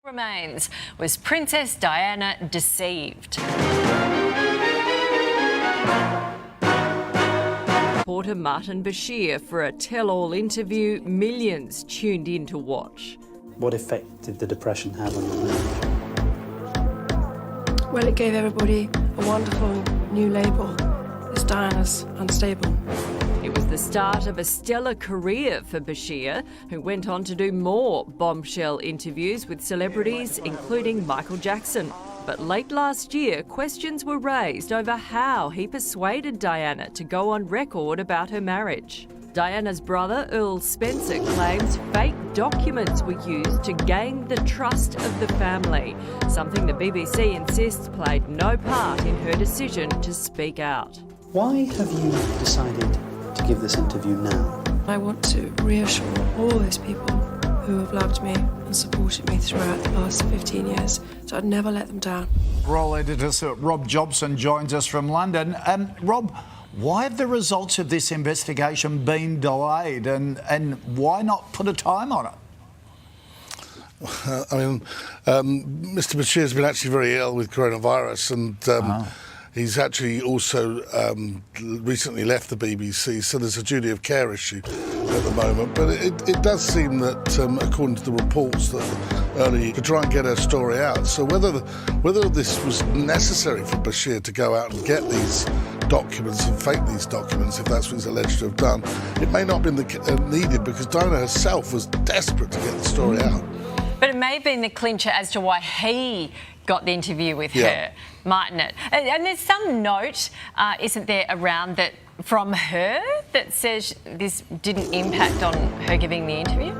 Remains. Was Princess Diana deceived? Reporter Martin Bashir for a tell-all interview millions tuned in to watch. What effect did the depression have on your marriage? Well, it gave everybody a wonderful new label. It's Diana's unstable. It was the start of a stellar career for Bashir, who went on to do more bombshell interviews with celebrities, including Michael Jackson. But late last year, questions were raised over how he persuaded Diana to go on record about her marriage. Diana's brother, Earl Spencer, claims fake documents were used to gain the trust of the family, something the BBC insists played no part in her decision to speak out. Why have you decided to give this interview now? I want to reassure all those people who have loved me and supported me throughout the past 15 years, so I'd never let them down. Role editor Sir Rob Jobson joins us from London. Rob, why have the results of this investigation been delayed, and why not put a time on it? Mr. Bashir has been actually very ill with coronavirus, and he's actually also recently left the BBC, so there's a duty of care issue at the moment. But it does seem that, according to the reports, that early to try and get her story out. So whether this was necessary for Bashir to go out and get these documents and fake these documents, if that's what he's alleged to have done, it may not have been needed, because Diana herself was desperate to get the story out. But it may have been the clincher as to why he got the interview with her, mightn't it? And there's some note, isn't there, around that from her that says this didn't impact on her giving the interview?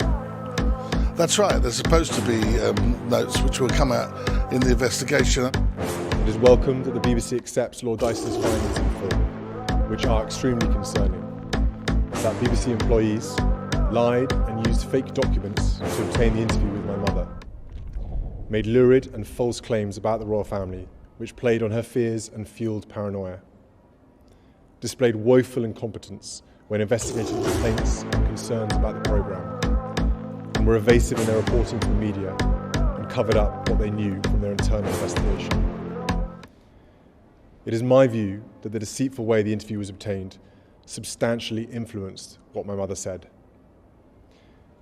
That's right. There's supposed to be notes which will come out in the investigation. It is welcome that the BBC accepts Lord Dyson's findings in full, which are extremely concerning. That BBC employees lied and used fake documents to obtain the interview with my mother, made lurid and false claims about the royal family, which played on her fears and fueled paranoia, displayed woeful incompetence when investigating complaints and concerns about the programme, and were evasive in their reporting to the media and covered up what they knew from their internal investigation. It is my view that the deceitful way the interview was obtained substantially influenced what my mother said.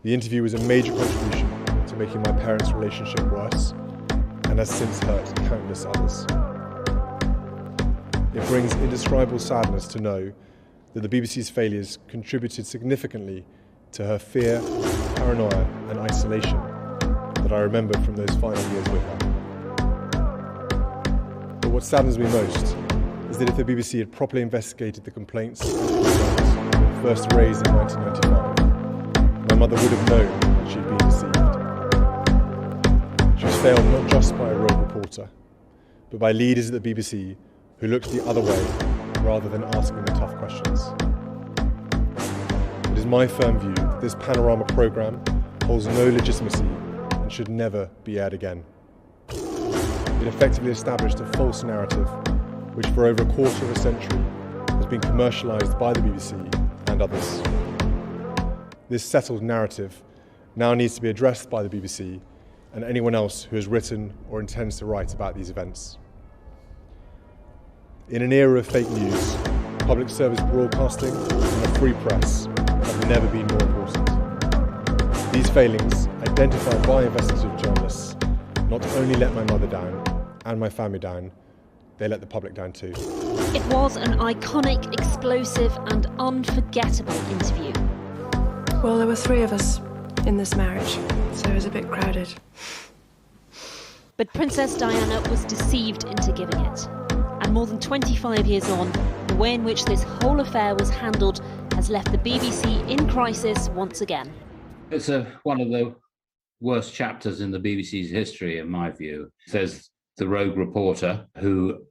The interview was a major contribution to making my parents' relationship worse, and has since hurt countless others. It brings indescribable sadness to know that the BBC's failures contributed significantly to her fear, paranoia and isolation that I remember from those final years with her. But what saddens me most is that if the BBC had properly investigated the complaints and concerns first raised in 1995, my mother would have known that she'd been deceived. She was failed not just by a rogue reporter, but by leaders at the BBC who looked the other way rather than asking the tough questions. It is my firm view that this panorama programme holds no legitimacy and should never be aired again. It effectively established a false narrative which for over a quarter of a century has been commercialised by the BBC and others. This settled narrative now needs to be addressed by the BBC and anyone else who has written or intends to write about these events. In an era of fake news, public service broadcasting and a free press have never been more important. These failings, identified by investigative journalists, not only let my mother down and my family down, they let the public down too. It was an iconic, explosive and unforgettable interview. Well, there were 3 of us in this marriage, so it was a bit crowded. But Princess Diana was deceived into giving it. And more than 25 years on, the way in which this whole affair was handled has left the BBC in crisis once again. It's one of the worst chapters in the BBC's history, in my view. There's the rogue reporter who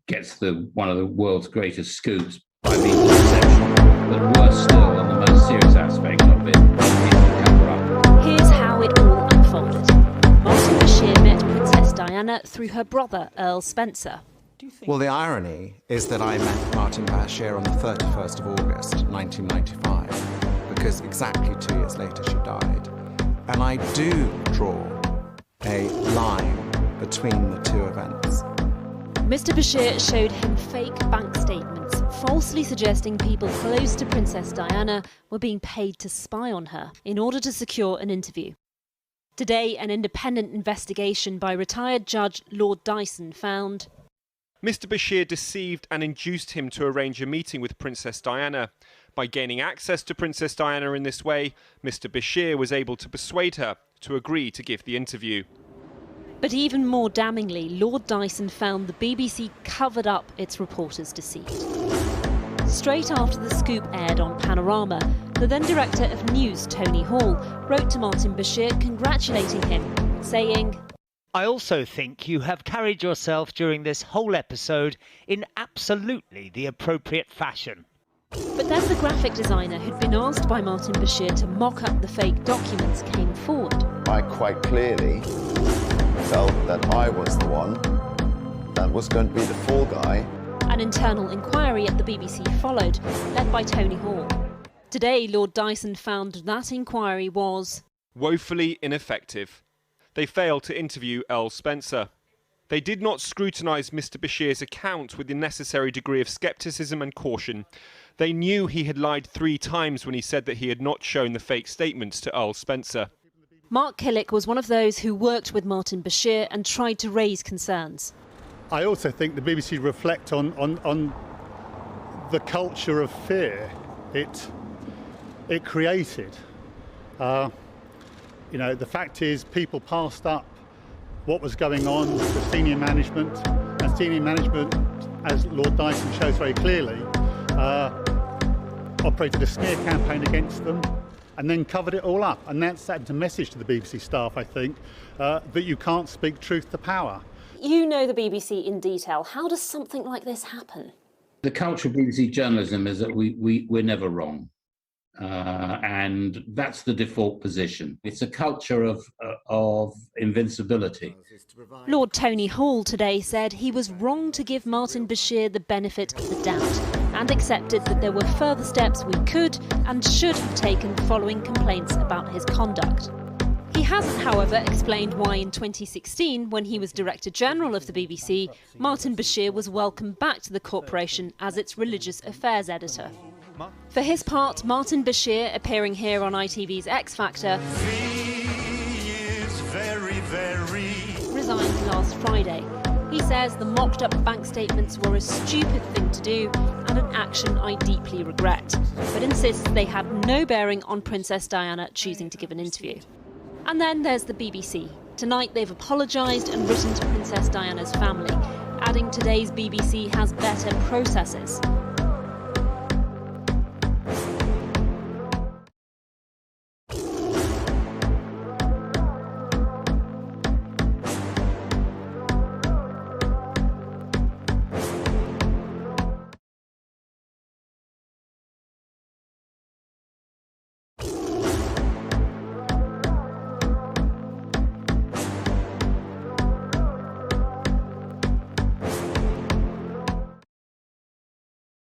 gets one of the world's greatest scoops by means of deception. But worse still, and the most serious aspect of it, is the cover-up. Here's how it all unfolded. Martin Bashir met Princess Diana through her brother, Earl Spencer. Well, the irony is that I met Martin Bashir on the 31st of August 1995, because exactly 2 years later she died. And I do draw a line between the two events. Mr. Bashir showed him fake bank statements, falsely suggesting people close to Princess Diana were being paid to spy on her in order to secure an interview. Today, an independent investigation by retired Judge Lord Dyson found Mr. Bashir deceived and induced him to arrange a meeting with Princess Diana. By gaining access to Princess Diana in this way, Mr. Bashir was able to persuade her to agree to give the interview. But even more damningly, Lord Dyson found the BBC covered up its reporters' deceit. Straight after the scoop aired on Panorama, the then director of news, Tony Hall, wrote to Martin Bashir congratulating him, saying, I also think you have carried yourself during this whole episode in absolutely the appropriate fashion. But then the graphic designer who'd been asked by Martin Bashir to mock up the fake documents came forward. I quite clearly felt that I was the one that was going to be the fall guy. An internal inquiry at the BBC followed, led by Tony Hall. Today, Lord Dyson found that inquiry was woefully ineffective. They failed to interview Earl Spencer. They did not scrutinise Mr. Bashir's account with the necessary degree of scepticism and caution. They knew he had lied 3 times when he said that he had not shown the fake statements to Earl Spencer. Mark Killick was one of those who worked with Martin Bashir and tried to raise concerns. I also think the BBC reflect on the culture of fear it created. The fact is, people passed up what was going on to senior management, and senior management, as Lord Dyson shows very clearly, operated a smear campaign against them and then covered it all up. And that sent a message to the BBC staff, I think, that you can't speak truth to power. You know the BBC in detail. How does something like this happen? The culture of BBC journalism is that we're never wrong. And that's the default position. It's a culture of invincibility. Lord Tony Hall today said he was wrong to give Martin Bashir the benefit of the doubt and accepted that there were further steps we could and should have taken following complaints about his conduct. He hasn't, however, explained why in 2016, when he was Director General of the BBC, Martin Bashir was welcomed back to the corporation as its religious affairs editor. For his part, Martin Bashir, appearing here on ITV's X Factor, resigned last Friday. He says the mocked-up bank statements were a stupid thing to do and an action I deeply regret, but insists they had no bearing on Princess Diana choosing to give an interview. And then there's the BBC. Tonight they've apologised and written to Princess Diana's family, adding today's BBC has better processes.